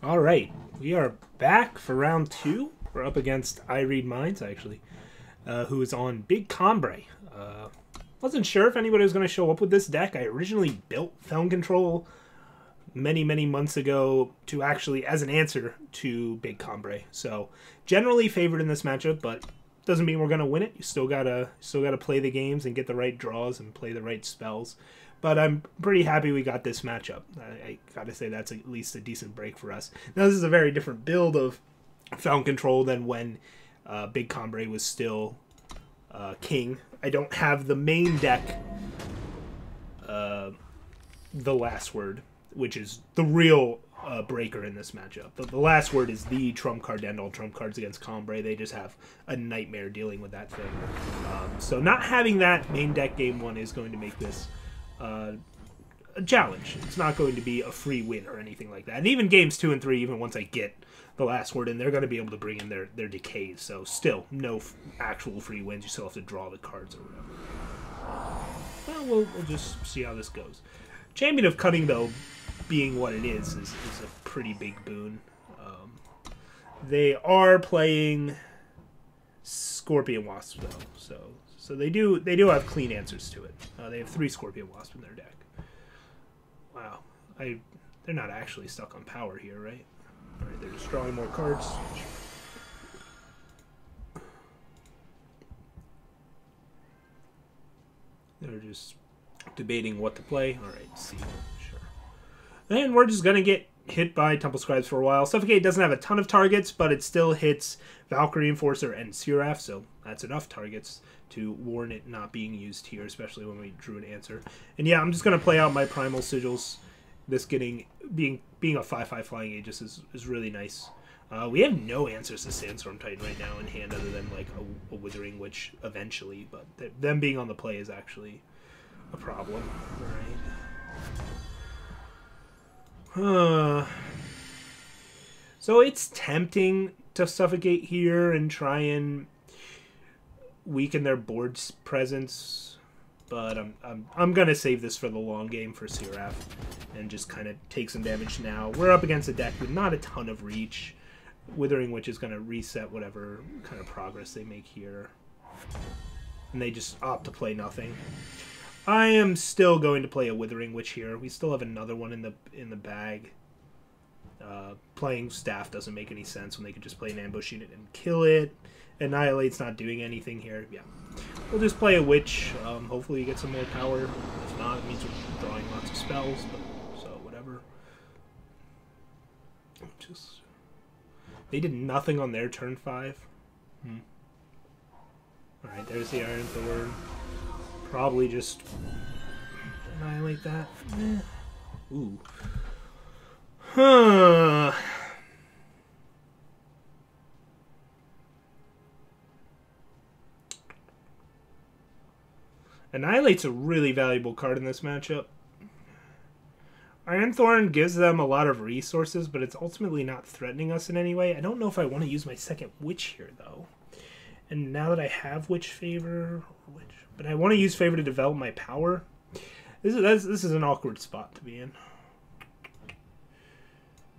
All right, we are back for round two. We're up against I Read Minds, actually, who is on Big Combre. Wasn't sure if anybody was going to show up with this deck. I originally built Felon Control many months ago to actually as an answer to Big Combre. So generally favored in this matchup, but doesn't mean we're going to win it. You still gotta play the games and get the right draws and play the right spells. But I'm pretty happy we got this matchup. I gotta say that's at least a decent break for us. Now this is a very different build of Felon Control than when Big Combre was still king. I don't have the main deck, the last word, which is the real breaker in this matchup. The last word is the trump card to end all trump cards against Combre. They just have a nightmare dealing with that thing. So not having that main deck game one is going to make this a challenge. It's not going to be a free win or anything like that. And even games 2 and 3, even once I get the last word in, they're going to be able to bring in their decays. So still, no actual free wins. You still have to draw the cards or whatever. Well, we'll just see how this goes. Champion of Cutting, though, being what it is a pretty big boon. They are playing Scorpion Wasp, though, so they do have clean answers to it. They have 3 Scorpion Wasp in their deck. Wow, they're not actually stuck on power here, right? All right, they're just drawing more cards. They're just debating what to play. All right, see, sure. Then we're just gonna get hit by Temple Scribes for a while. Suffocate doesn't have a ton of targets, but it still hits Valkyrie Enforcer and Seraph, so that's enough targets to warrant it not being used here, especially when we drew an answer. And yeah, I'm just going to play out my Primal Sigils. This being a 5/5 Flying Aegis is really nice. We have no answers to Sandstorm Titan right now in hand other than like a Withering Witch eventually, but them being on the play is actually a problem. All right. So it's tempting to Suffocate here and try and weaken their board's presence, but I'm gonna save this for the long game for Seraph and just kind of take some damage now. We're up against a deck with not a ton of reach. Withering Witch is gonna reset whatever kind of progress they make here, and they just opt to play nothing. I am still going to play a Withering Witch here. We still have another one in the bag. Playing Staff doesn't make any sense when they could just play an ambush unit and kill it. Annihilate's not doing anything here. Yeah, we'll just play a Witch. Hopefully, you get some more power. If not, it means we're drawing lots of spells. But, so whatever. Just they did nothing on their turn 5. All right, there's the Iron Thorn. Probably just annihilate that. Ooh. Huh. Annihilate's a really valuable card in this matchup. Iron Thorn gives them a lot of resources, but it's ultimately not threatening us in any way. I don't know if I want to use my second Witch here, though. And now that I have Witch Favor, but I want to use Favor to develop my power. This is an awkward spot to be in.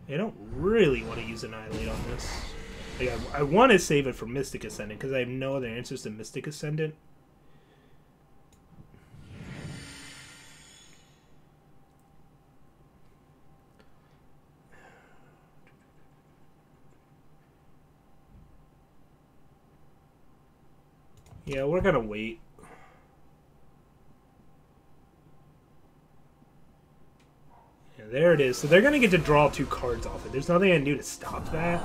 I don't really want to use Annihilate on this. Like, I want to save it for Mystic Ascendant because I have no other answers to Mystic Ascendant. Yeah, we're gonna wait. Yeah, there it is. So they're gonna get to draw 2 cards off it. There's nothing I can do to stop that,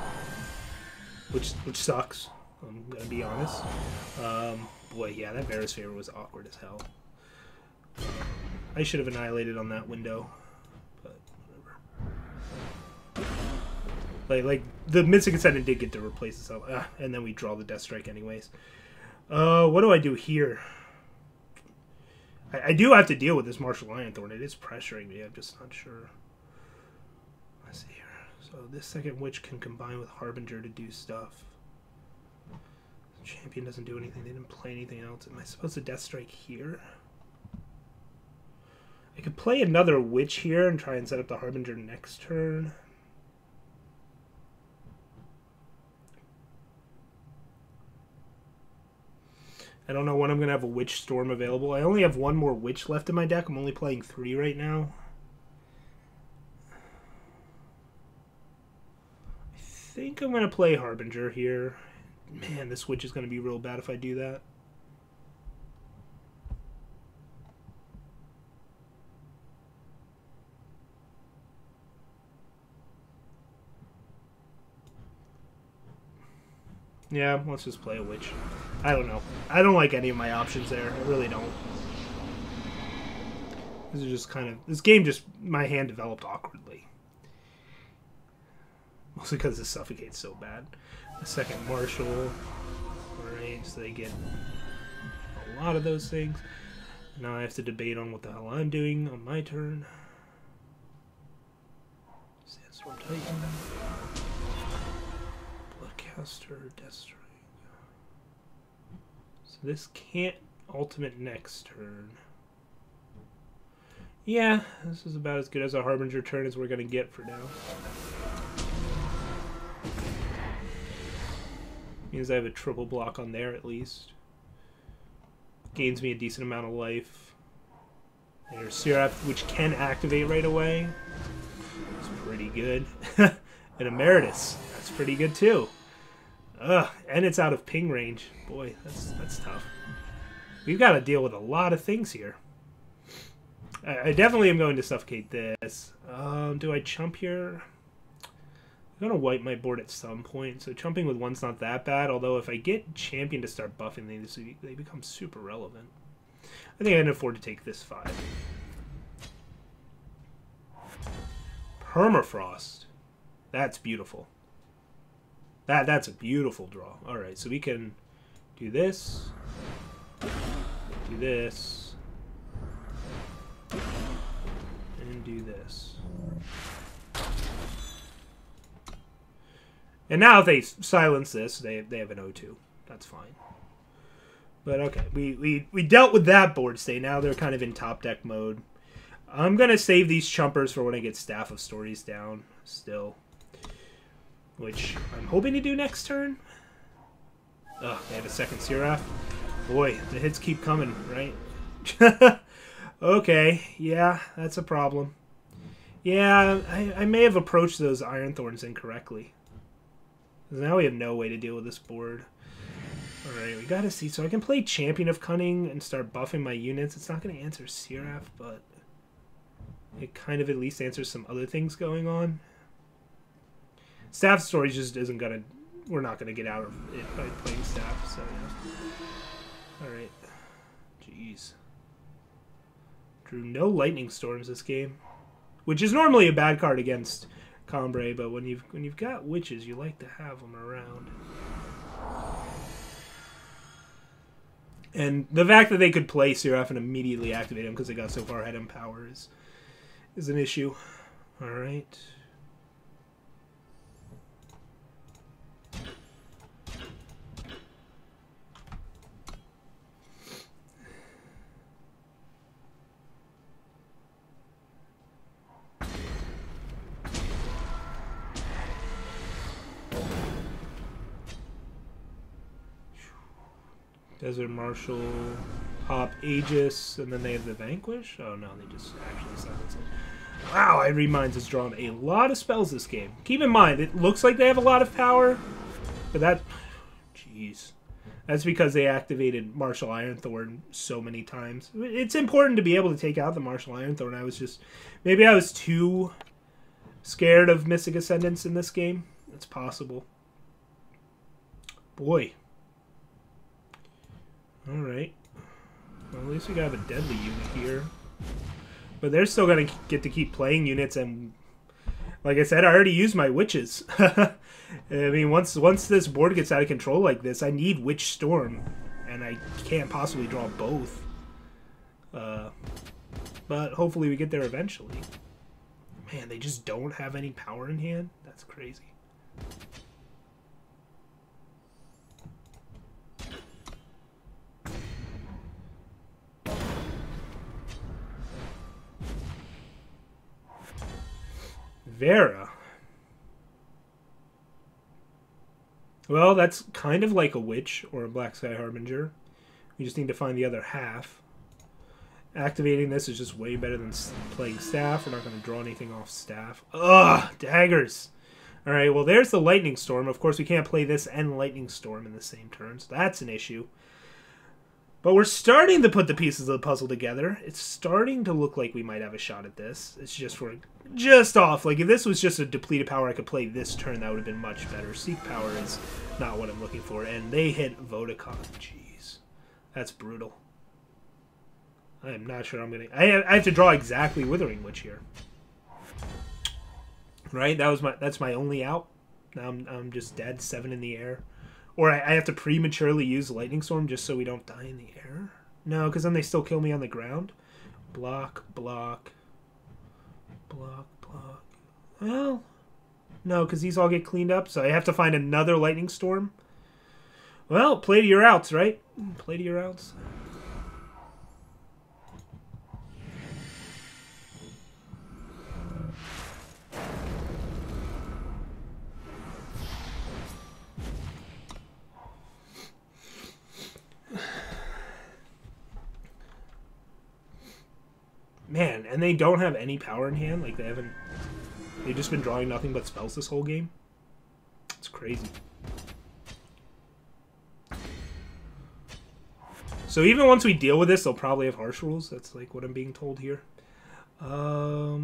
which sucks. I'm gonna be honest. Boy, yeah, that Varus Favor was awkward as hell. I should have annihilated on that window, but whatever. Like the Mystic Ascendant did get to replace itself, and then we draw the Death Strike anyways. What do I do here? I do have to deal with this Martial Iron Thorn. It is pressuring me. I'm just not sure. Let's see here. So this second Witch can combine with Harbinger to do stuff. The champion doesn't do anything. They didn't play anything else. Am I supposed to Death Strike here? I could play another Witch here and try and set up the Harbinger next turn. I don't know when I'm going to have a Witch Storm available. I only have one more Witch left in my deck. I'm only playing 3 right now. I think I'm going to play Harbinger here. Man, this Witch is going to be real bad if I do that. Yeah, let's just play a Witch. I don't know. I don't like any of my options there. I really don't. This is just kind of... This game just... My hand developed awkwardly. Mostly because this suffocates so bad. A second Marshal. Alright, so they get a lot of those things. Now I have to debate on what the hell I'm doing on my turn. Sandstorm Titan. Bloodcaster, Deathstrike. So this can't ultimate next turn. Yeah, this is about as good as a Harbinger turn as we're going to get for now. Means I have a triple block on there at least. Gains me a decent amount of life. There's Seraph, which can activate right away. It's pretty good. And Emeritus. That's pretty good too. Ugh, and it's out of ping range. Boy, that's tough. We've got to deal with a lot of things here. I definitely am going to suffocate this. Do I chump here? I'm going to wipe my board at some point, so chumping with 1's not that bad, although if I get Champion to start buffing, they become super relevant. I think I can afford to take this 5. Permafrost. That's beautiful. That's a beautiful draw. Alright, so we can do this, do this, and do this. And now if they silence this, they have an 0-2. That's fine. But okay, we dealt with that board state. Now they're kind of in top deck mode. I'm going to save these chumpers for when I get Staff of Stories down still. Which I'm hoping to do next turn. Ugh, they have a second Seraph. Boy, the hits keep coming, right? Okay, yeah, that's a problem. Yeah, I may have approached those Iron Thorns incorrectly. Now we have no way to deal with this board. Alright, we gotta see. So I can play Champion of Cunning and start buffing my units. It's not going to answer Seraph, but it kind of at least answers some other things going on. Staff Stories just isn't going to... We're not going to get out of it by playing Staff, so yeah. Alright. Jeez. Drew no Lightning Storms this game. Which is normally a bad card against Combray, but when you've got Witches, you like to have them around. And the fact that they could play Seraph and immediately activate him because they got so far ahead in power is an issue. Alright. Desert Marshal, Hop Aegis, and then they have the Vanquish? Oh no, they just actually silence it. Wow, Ivory Mines has drawn a lot of spells this game. Keep in mind, it looks like they have a lot of power, but that... Jeez. That's because they activated Martial Ironthorn so many times. It's important to be able to take out the Martial Ironthorn. Maybe I was too scared of Mystic Ascendance in this game. It's possible. Boy. Alright. Well, at least we have a deadly unit here. But they're still going to get to keep playing units, and like I said, I already used my Witches. I mean, once this board gets out of control like this, I need Witch Storm, and I can't possibly draw both. But hopefully we get there eventually. Man, they just don't have any power in hand? That's crazy. Vera. Well, that's kind of like a Witch or a Black Sky Harbinger. We just need to find the other half. Activating this is just way better than playing staff. We're not going to draw anything off staff. Ugh, daggers. All right, well, there's the Lightning Storm. Of course, we can't play this and Lightning Storm in the same turn, so that's an issue. But we're starting to put the pieces of the puzzle together. It's starting to look like we might have a shot at this. It's just we're just off. Like, if this was just a depleted power I could play this turn, that would have been much better. Seek Power is not what I'm looking for. And they hit Vodacon. Jeez. That's brutal. I am not sure I'm going to... I have to draw exactly Withering Witch here. Right? That's my only out. Now I'm just dead. 7 in the air. Or I have to prematurely use Lightning Storm just so we don't die in the air? No, because then they still kill me on the ground. Block, block. Block, block. Well, no, because these all get cleaned up, so I have to find another Lightning Storm. Well, play to your outs, right? Play to your outs. Man, and they don't have any power in hand. Like, they've just been drawing nothing but spells this whole game. It's crazy. So even once we deal with this, they'll probably have harsh rules. That's like what I'm being told here. So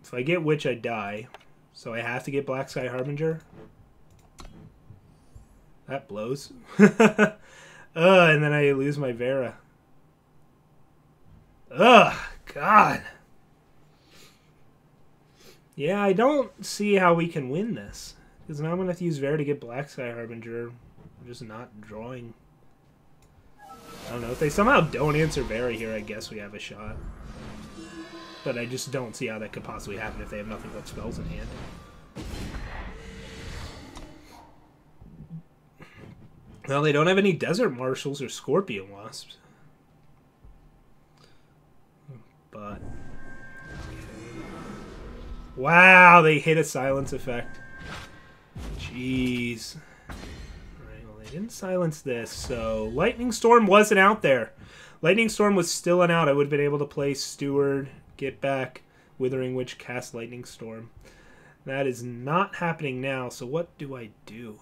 if I get Witch, I die. So I have to get Black Sky Harbinger. That blows. And then I lose my Vera. Ugh, God. Yeah, I don't see how we can win this. Because now I'm going to have to use Vera to get Black Sky Harbinger. I'm just not drawing. I don't know. If they somehow don't answer Vera here, I guess we have a shot. But I just don't see how that could possibly happen if they have nothing but spells in hand. Well, they don't have any Desert Marshals or Scorpion Wasps. But okay. Wow, they hit a silence effect. Jeez. Alright, well, they didn't silence this, so Lightning Storm wasn't out there. Lightning Storm was still an out. I would have been able to play Steward, get back, Withering Witch, cast Lightning Storm. That is not happening now, so what do I do?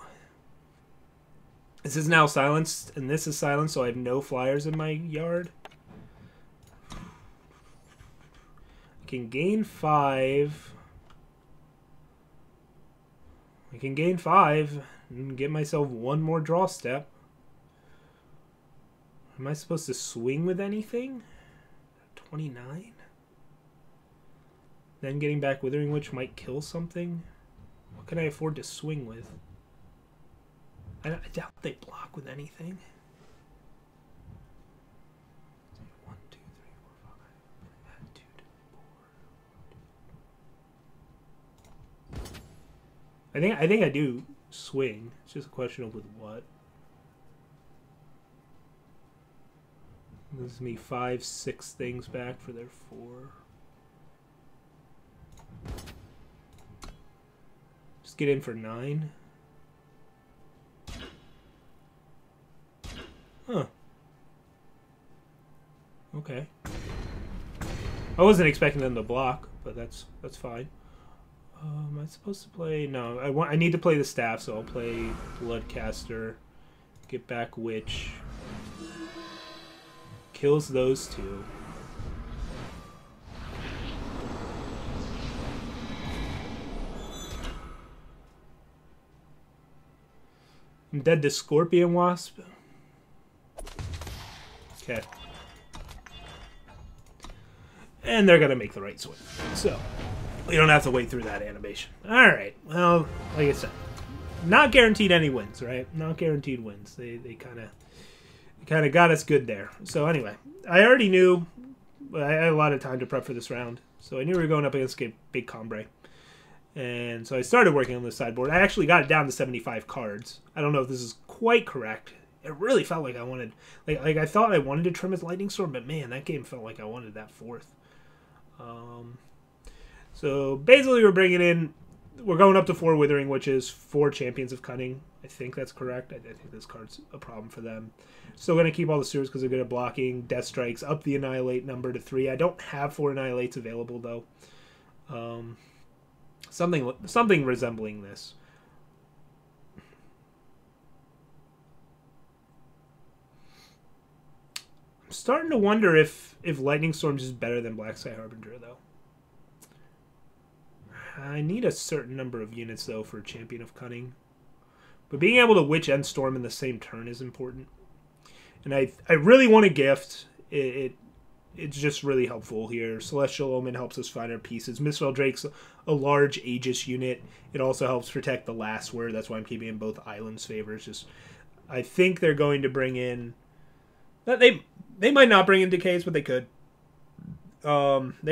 This is now silenced, and this is silenced, so I have no flyers in my yard. Can gain 5. I can gain 5 and get myself one more draw step. Am I supposed to swing with anything? 29? Then getting back Withering Witch might kill something. What can I afford to swing with? I doubt they block with anything. I think I do swing. It's just a question of with what. This is me 5, 6 things back for their 4. Just get in for 9. Huh. Okay. I wasn't expecting them to block, but that's fine. Am I supposed to play? No, I need to play the staff, so I'll play Bloodcaster. Get back Witch. Kills those 2. I'm dead to Scorpion Wasp. Okay. And they're gonna make the right swing. So we don't have to wait through that animation. Alright, well, like I said, not guaranteed any wins, right? Not guaranteed wins. They kind of got us good there. So anyway, I already knew, I had a lot of time to prep for this round, so I knew we were going up against a big Cambrai. And so I started working on the sideboard. I actually got it down to 75 cards. I don't know if this is quite correct. It really felt like I wanted, like I thought I wanted to trim his Lightning Storm, but man, that game felt like I wanted that 4th. So basically we're going up to 4 Withering Witches, 4 Champions of Cunning. I think that's correct. I think this card's a problem for them. Still going to keep all the sewers because they're good at blocking. Death Strikes up the Annihilate number to 3. I don't have 4 Annihilates available, though. Something resembling this. I'm starting to wonder if Lightning Storm's is better than Black Sky Harbinger, though. I need a certain number of units, though, for Champion of Cunning. But being able to Witch and Storm in the same turn is important. And I really want to gift. It's just really helpful here. Celestial Omen helps us find our pieces. Mistral Drake's a large Aegis unit. It also helps protect the last word. That's why I'm keeping in both islands' favors. Just, I think they're going to bring in... They might not bring in Decays, but they could. They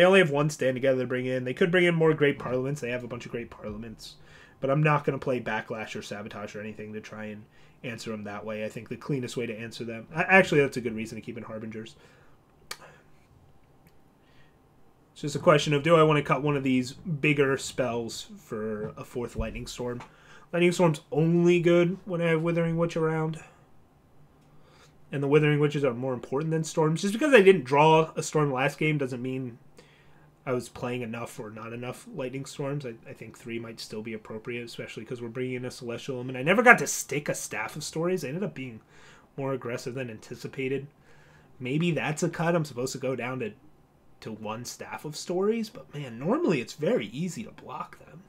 only have one stand together to bring in. They could bring in more Great Parliaments. They have a bunch of Great Parliaments. But I'm not going to play Backlash or Sabotage or anything to try and answer them that way. I think the cleanest way to answer them... Actually, that's a good reason to keep in Harbingers. It's just a question of, do I want to cut one of these bigger spells for a 4th Lightning Storm? Lightning Storm's only good when I have Withering Witch around. And the Withering Witches are more important than Storms. Just because I didn't draw a Storm last game doesn't mean I was playing enough or not enough Lightning Storms. I think 3 might still be appropriate, especially because we're bringing in a Celestial Element. I never got to stick a Staff of Stories. I ended up being more aggressive than anticipated. Maybe that's a cut. I'm supposed to go down to 1 Staff of Stories. But, man, normally it's very easy to block them.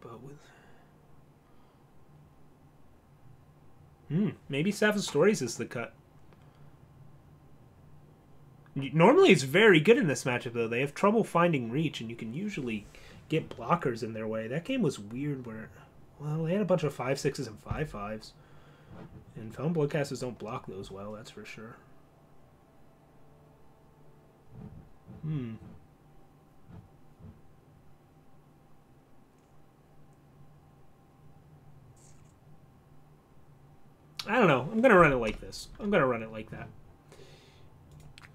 But with... maybe Staff of Stories is the cut. Normally it's very good in this matchup, though. They have trouble finding reach, and you can usually get blockers in their way. That game was weird where, well, they had a bunch of 5/6s and 5/5s. And Felon Bloodcasters don't block those well, that's for sure. I don't know. I'm gonna run it like this. I'm gonna run it like that.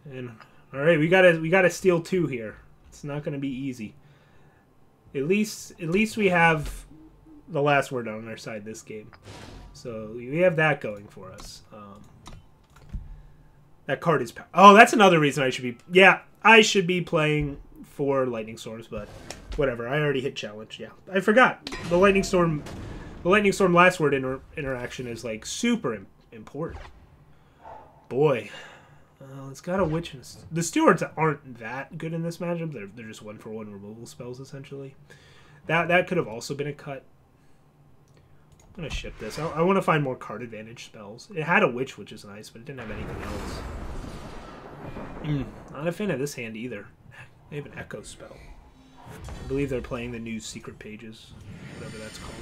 And all right, we gotta steal 2 here. It's not gonna be easy. At least we have the last word on our side this game, so we have that going for us. That card is oh, that's another reason I should be. Yeah, I should be playing 4 Lightning Storms, but whatever. I already hit challenge. Yeah, I forgot the Lightning Storm. The Lightning Storm last word interaction is like super important. Boy. It's got a Witch. The Stewards aren't that good in this matchup. They're just 1-for-1 removal spells, essentially. That could have also been a cut. I'm going to ship this. I want to find more card advantage spells. It had a Witch, which is nice, but it didn't have anything else. Not a fan of this hand either. They have an Echo spell. I believe they're playing the new Secret Pages, whatever that's called.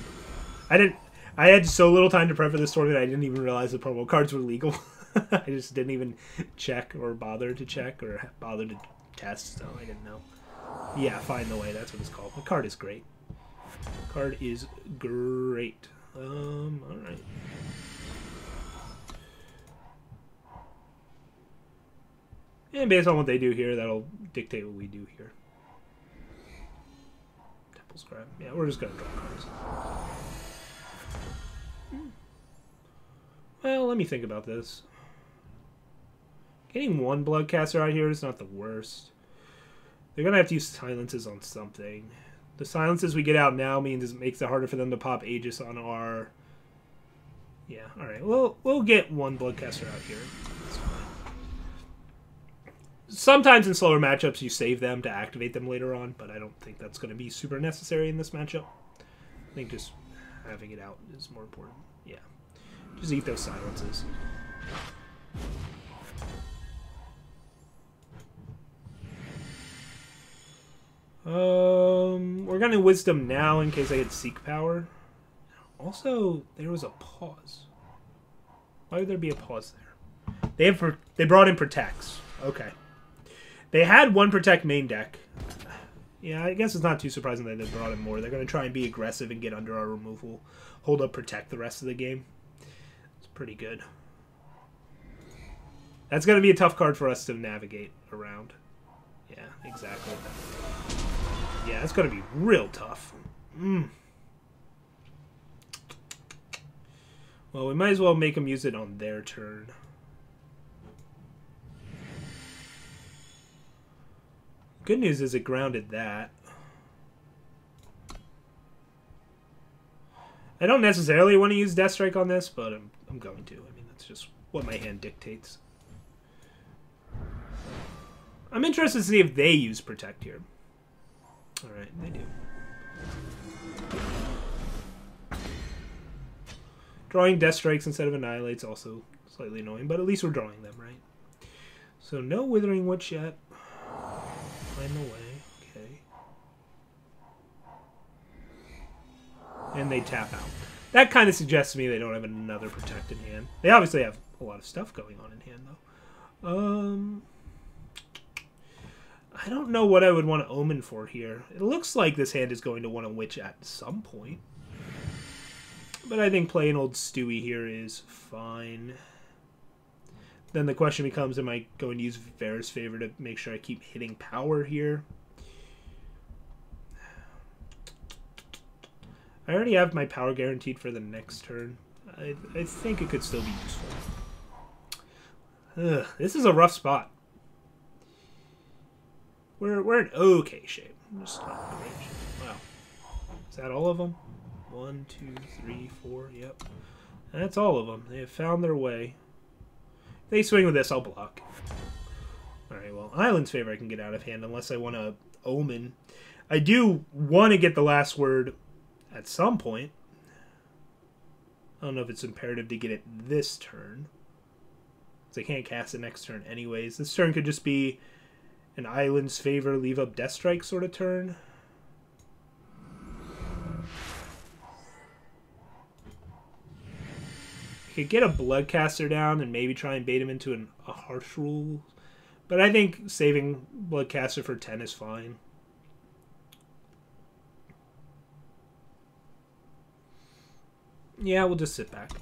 I had so little time to prep for this tournament, I didn't even realize the promo cards were legal. I just didn't even check or bother to check or bother to test, so I didn't know. Yeah, Find the Way, that's what it's called. The card is great. Card is great. Alright. And based on what they do here, that'll dictate what we do here. Temple Scribe. Yeah, we're just gonna draw cards. Well, let me think about this. Getting 1 Bloodcaster out here is not the worst. They're going to have to use silences on something. The silences we get out now means it makes it harder for them to pop Aegis on our... Yeah, alright. We'll get 1 Bloodcaster out here. That's fine. Sometimes in slower matchups you save them to activate them later on, but I don't think that's going to be super necessary in this matchup. I think just having it out is more important. Yeah. Just eat those silences. We're gonna Wisdom now in case I get Seek Power. Also, there was a pause. Why would there be a pause there? They brought in Protects. Okay. They had 1 Protect main deck. Yeah, I guess it's not too surprising that they brought in more. They're gonna try and be aggressive and get under our removal. Hold up Protect the rest of the game. It's pretty good. That's gonna be a tough card for us to navigate around. Yeah, exactly. Yeah, it's going to be real tough. Well, we might as well make them use it on their turn. Good news is it grounded that. I don't necessarily want to use Death Strike on this, but I'm going to. I mean, that's just what my hand dictates. I'm interested to see if they use Protect here. Alright, they do. Drawing Death Strikes instead of Annihilate's also slightly annoying, but at least we're drawing them, right? So no Withering Witch yet. Find the way. Okay. And they tap out. That kind of suggests to me they don't have another Protect in hand. They obviously have a lot of stuff going on in hand, though. I don't know what I would want to Omen for here. It looks like this hand is going to want to Witch at some point. But I think playing old Stewie here is fine. Then the question becomes, am I going to use Vera's Favor to make sure I keep hitting power here? I already have my power guaranteed for the next turn. I think it could still be useful. Ugh, this is a rough spot. We're in okay shape. Just not in great shape. Wow. Is that all of them? 1, 2, 3, 4. Yep. That's all of them. They have found their way. If they swing with this, I'll block. Alright, well, Island's Favor I can get out of hand unless I want to Omen. I do want to get the last word at some point. I don't know if it's imperative to get it this turn. Because I can't cast it next turn anyways. This turn could just be an Island's Favor, leave up Death Strike sort of turn. I could get a Bloodcaster down and maybe try and bait him into a Harsh Rule. But I think saving Bloodcaster for 10 is fine. Yeah, we'll just sit back.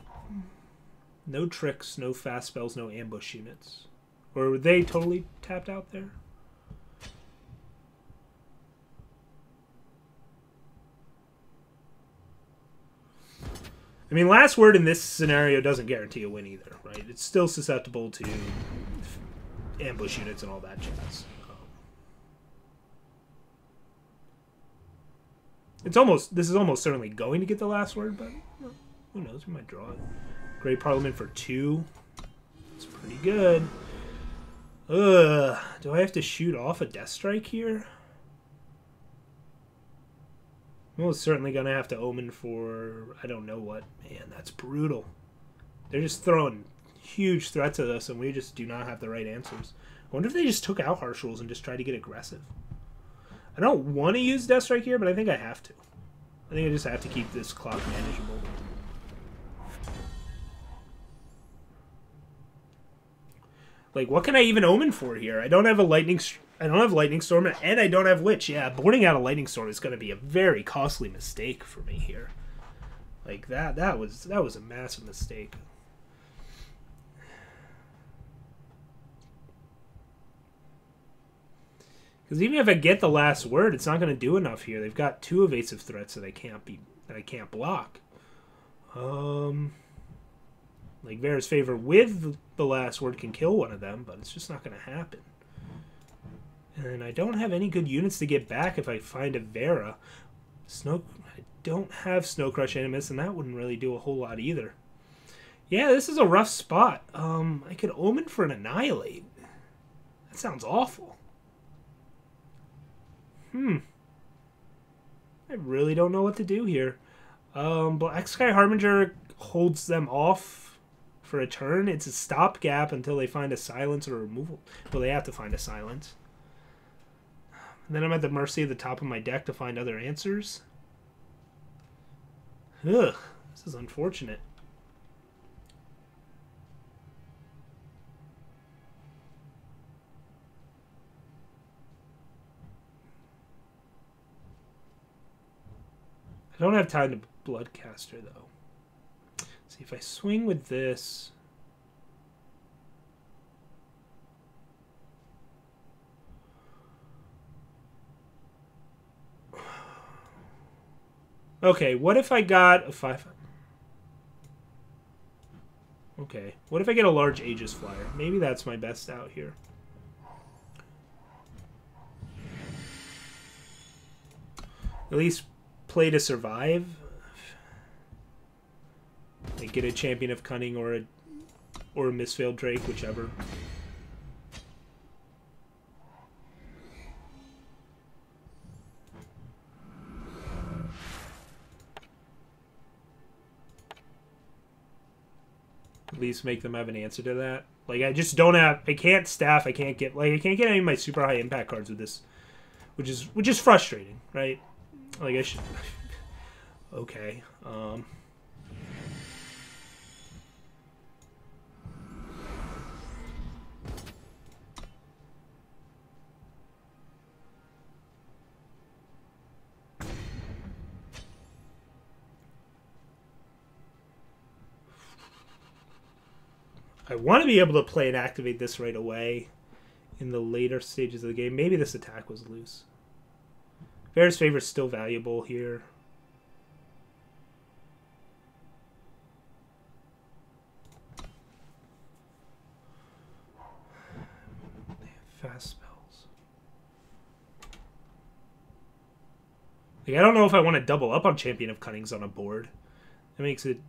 No tricks, no fast spells, no ambush units. Or were they totally tapped out there? I mean, last word in this scenario doesn't guarantee a win either, right? It's still susceptible to ambush units and all that jazz. This is almost certainly going to get the last word, but well, who knows? We might draw it. Great Parliament for 2. It's pretty good. Ugh. Do I have to shoot off a Death Strike here? I'm most certainly going to have to Omen for I don't know what. Man, that's brutal. They're just throwing huge threats at us, and we just do not have the right answers. I wonder if they just took out Harsh Rules and just tried to get aggressive. I don't want to use Death Strike here, but I think I have to. I think I just have to keep this clock manageable. Like, what can I even Omen for here? I don't have a Lightning Storm, and I don't have Witch. Yeah, boarding out a Lightning Storm is going to be a very costly mistake for me here. Like that was a massive mistake. Because even if I get the last word, it's not going to do enough here. They've got 2 evasive threats that I can't block. Like Vera's Favor with the last word can kill one of them, but it's just not going to happen. And I don't have any good units to get back if I find a Vera. I don't have Snow Crush Animus, and that wouldn't really do a whole lot either. Yeah, this is a rough spot. I could Omen for an Annihilate. That sounds awful. I really don't know what to do here. Black Sky Harbinger holds them off for a turn. It's a stopgap until they find a silence or a removal. Well, they have to find a silence. And then I'm at the mercy of the top of my deck to find other answers. Ugh, this is unfortunate. I don't have time to Bloodcaster, though. Let's see, if I swing with this... Okay, what if I got a 5... Okay, what if I get a large Aegis Flyer? Maybe that's my best out here. At least play to survive. Like get a Champion of Cunning or a Mistveiled Drake, whichever. At least make them have an answer to that. Like I just don't have. I can't staff. I can't get any of my super high impact cards with this, which is frustrating, right? Like I should. Okay. I want to be able to play and activate this right away in the later stages of the game. Maybe this attack was loose. Varus Favor is still valuable here. They have fast spells. Like, I don't know if I want to double up on Champion of Cunnings on a board. That makes it...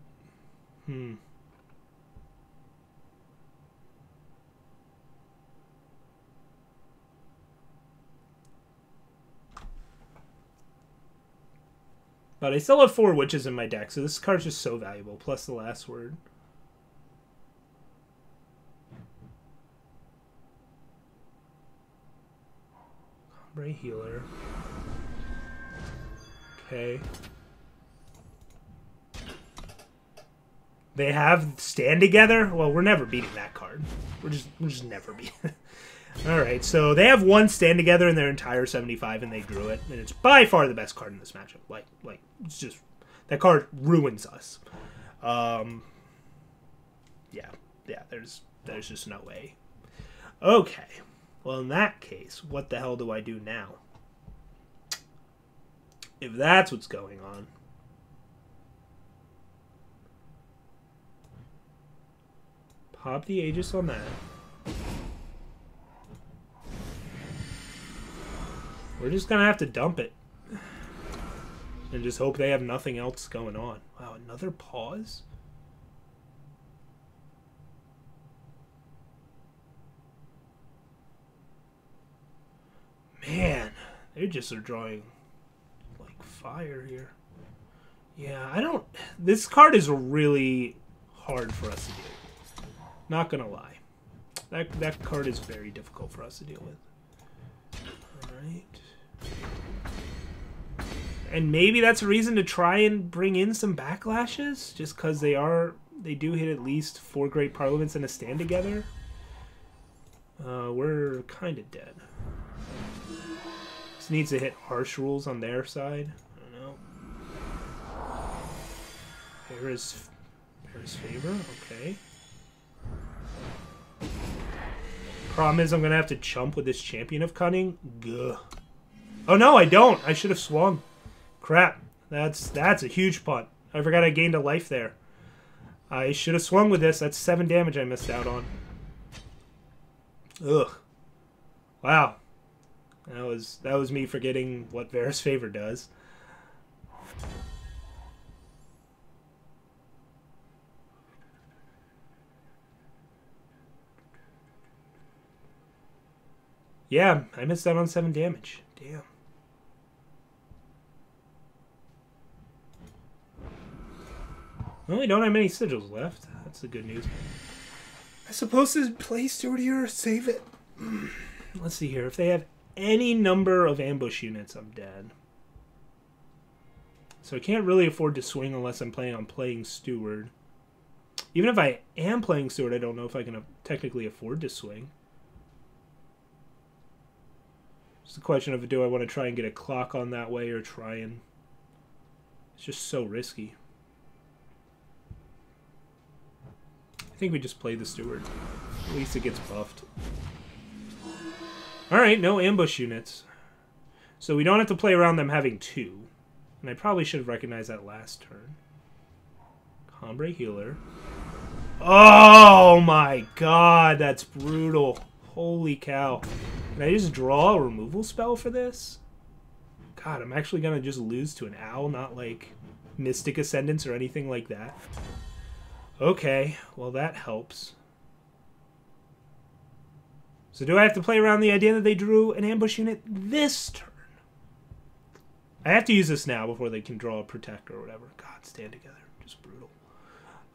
But I still have 4 witches in my deck, so this card's just so valuable, plus the last word. Ombre Healer. Okay. They have Stand Together? Well, we're never beating that card. We're just never beating it. Alright, so they have 1 Stand Together in their entire 75, and they drew it. And it's by far the best card in this matchup. Like it's just... That card ruins us. Yeah, there's just no way. Okay. Well, in that case, what the hell do I do now? If that's what's going on... Pop the Aegis on that. We're just going to have to dump it. And just hope they have nothing else going on. Wow, another pause? Man, they just are drawing like fire here. Yeah, I don't... This card is really hard for us to deal with. Not going to lie. That card is very difficult for us to deal with. Alright. And maybe that's a reason to try and bring in some backlashes, just because they do hit at least 4 Great Parliaments and a Stand Together. We're kind of dead. This needs to hit harsh rules on their side. I don't know. Paris Favor, okay. Problem is I'm gonna have to chump with this Champion of Cunning. Gah. Oh no, I don't. I should have swung. Crap. That's a huge punt. I forgot I gained a life there. I should have swung with this. That's 7 damage I missed out on. Ugh. Wow. That was me forgetting what Varus Favor does. Yeah, I missed out on 7 damage. Damn. Well, we don't have many sigils left. That's the good news. I suppose to play Steward here or save it. Let's see here. If they have any number of ambush units, I'm dead. So I can't really afford to swing unless I'm planning on playing Steward. Even if I am playing Steward, I don't know if I can technically afford to swing. It's a question of, do I want to try and get a clock on that way or try and... It's just so risky. I think we just play the Steward. At least it gets buffed. Alright, no ambush units. So we don't have to play around them having 2. And I probably should have recognized that last turn. Combre healer. Oh my god, that's brutal. Holy cow. Can I just draw a removal spell for this? God, I'm actually going to just lose to an owl, not like Mystic Ascendance or anything like that. Okay, well that helps. So do I have to play around the idea that they drew an ambush unit this turn? I have to use this now before they can draw a Protect or whatever. God, stand together. Just brutal.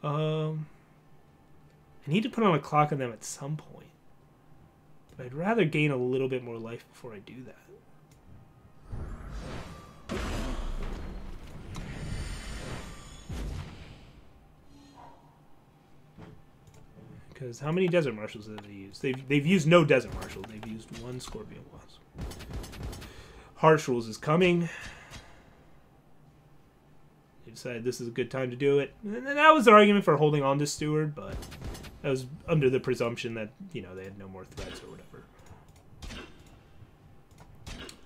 I need to put on a clock on them at some point. But I'd rather gain a little bit more life before I do that. Because how many Desert Marshals have they used? They've used no Desert Marshals. They've used one Scorpion Wasp. Harsh Rules is coming. They decided this is a good time to do it. And that was the argument for holding on to Steward, but that was under the presumption that, you know, they had no more threats or whatever.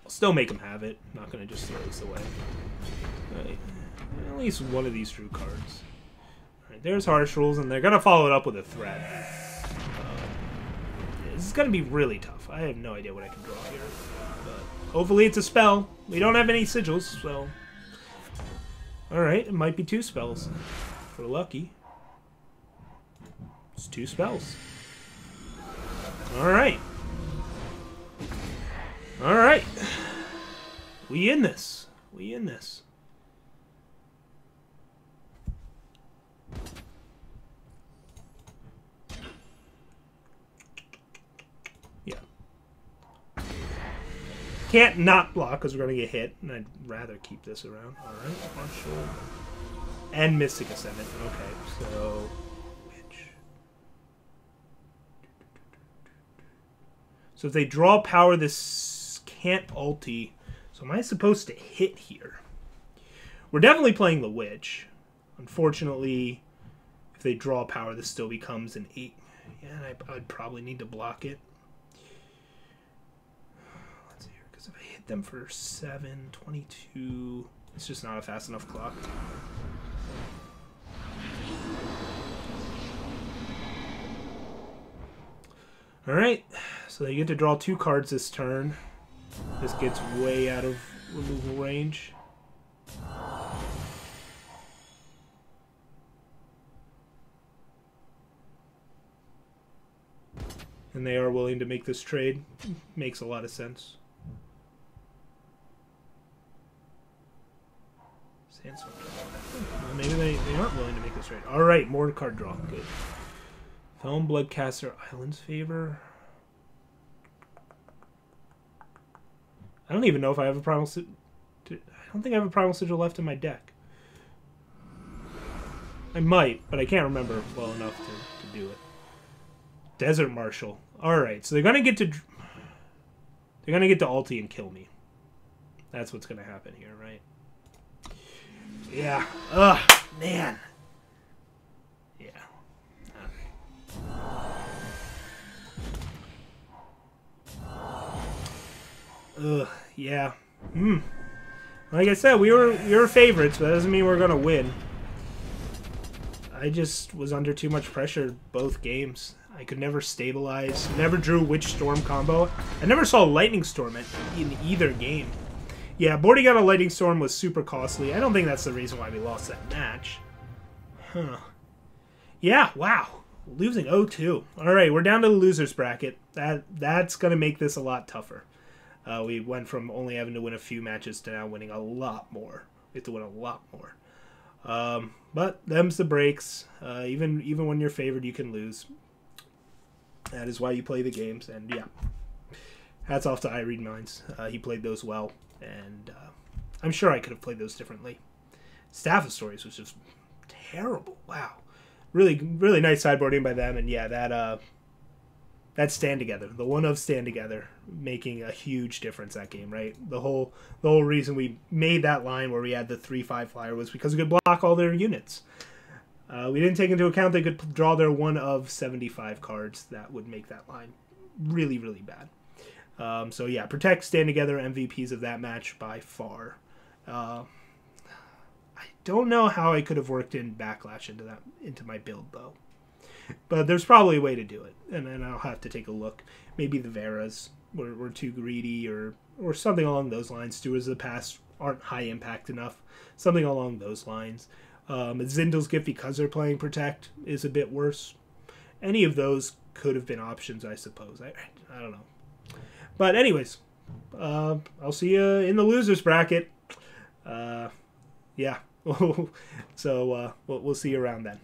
I'll still make them have it. I'm not going to just throw this away. Right. At least one of these drew cards. Alright, there's Harsh Rules, and they're going to follow it up with a threat. This is going to be really tough. I have no idea what I can draw here. But hopefully it's a spell. We don't have any sigils, so... Alright, it might be 2 spells. If we're lucky. It's 2 spells. Alright. Alright. We in this. We in this. Yeah. Can't not block because we're going to get hit. And I'd rather keep this around. Alright. Partial. And Mystic Ascendant. Okay, so... So if they draw power, this can't ulti. So am I supposed to hit here? We're definitely playing the Witch. Unfortunately, if they draw power, this still becomes an 8. Yeah, and I'd probably need to block it. Let's see here, because if I hit them for 7, 22, it's just not a fast enough clock. Alright, so they get to draw 2 cards this turn. This gets way out of removal range. And they are willing to make this trade. Makes a lot of sense. Sandstorm. Well, maybe they aren't willing to make this trade. Alright, more card draw. Good. Felon Bloodcaster Island's Favor. I don't even know if I have a Primal Sigil. I don't think I have a Primal Sigil left in my deck. I might, but I can't remember well enough to do it. Desert Marshal. Alright, so they're gonna get to ulti and kill me. That's what's gonna happen here, right? Yeah. Ugh, man. Ugh, yeah. Like I said, we were favorites, but that doesn't mean we're gonna win. I just was under too much pressure both games. I could never stabilize, never drew Witch Storm combo. I never saw Lightning Storm in either game. Yeah, boarding out a Lightning Storm was super costly. I don't think that's the reason why we lost that match. Huh. Yeah, wow. Losing 0-2. Alright, we're down to the loser's bracket. That's gonna make this a lot tougher. We went from only having to win a few matches to now winning a lot more. We have to win a lot more. But them's the breaks. Even when you're favored, you can lose. That is why you play the games. And yeah, hats off to I Read Minds. He played those well. And I'm sure I could have played those differently. Staff of Stories was just terrible. Wow. Really, really nice sideboarding by them. And yeah, that Stand Together, the one of Stand Together, making a huge difference that game, right? The whole reason we made that line where we had the 3/5 flyer was because we could block all their units. We didn't take into account they could draw their one of 75 cards. That would make that line really, really bad. So yeah, Protect, Stand Together, MVPs of that match by far. don't know how I could have worked in Backlash into my build, though. But there's probably a way to do it, and then I'll have to take a look. Maybe the Veras were too greedy, or something along those lines. Stewards of the Past aren't high impact enough. Something along those lines. Zindel's Gift, because they're playing Protect, is a bit worse. Any of those could have been options, I suppose. I don't know. But anyways, I'll see you in the losers bracket. Yeah. So we'll see you around then.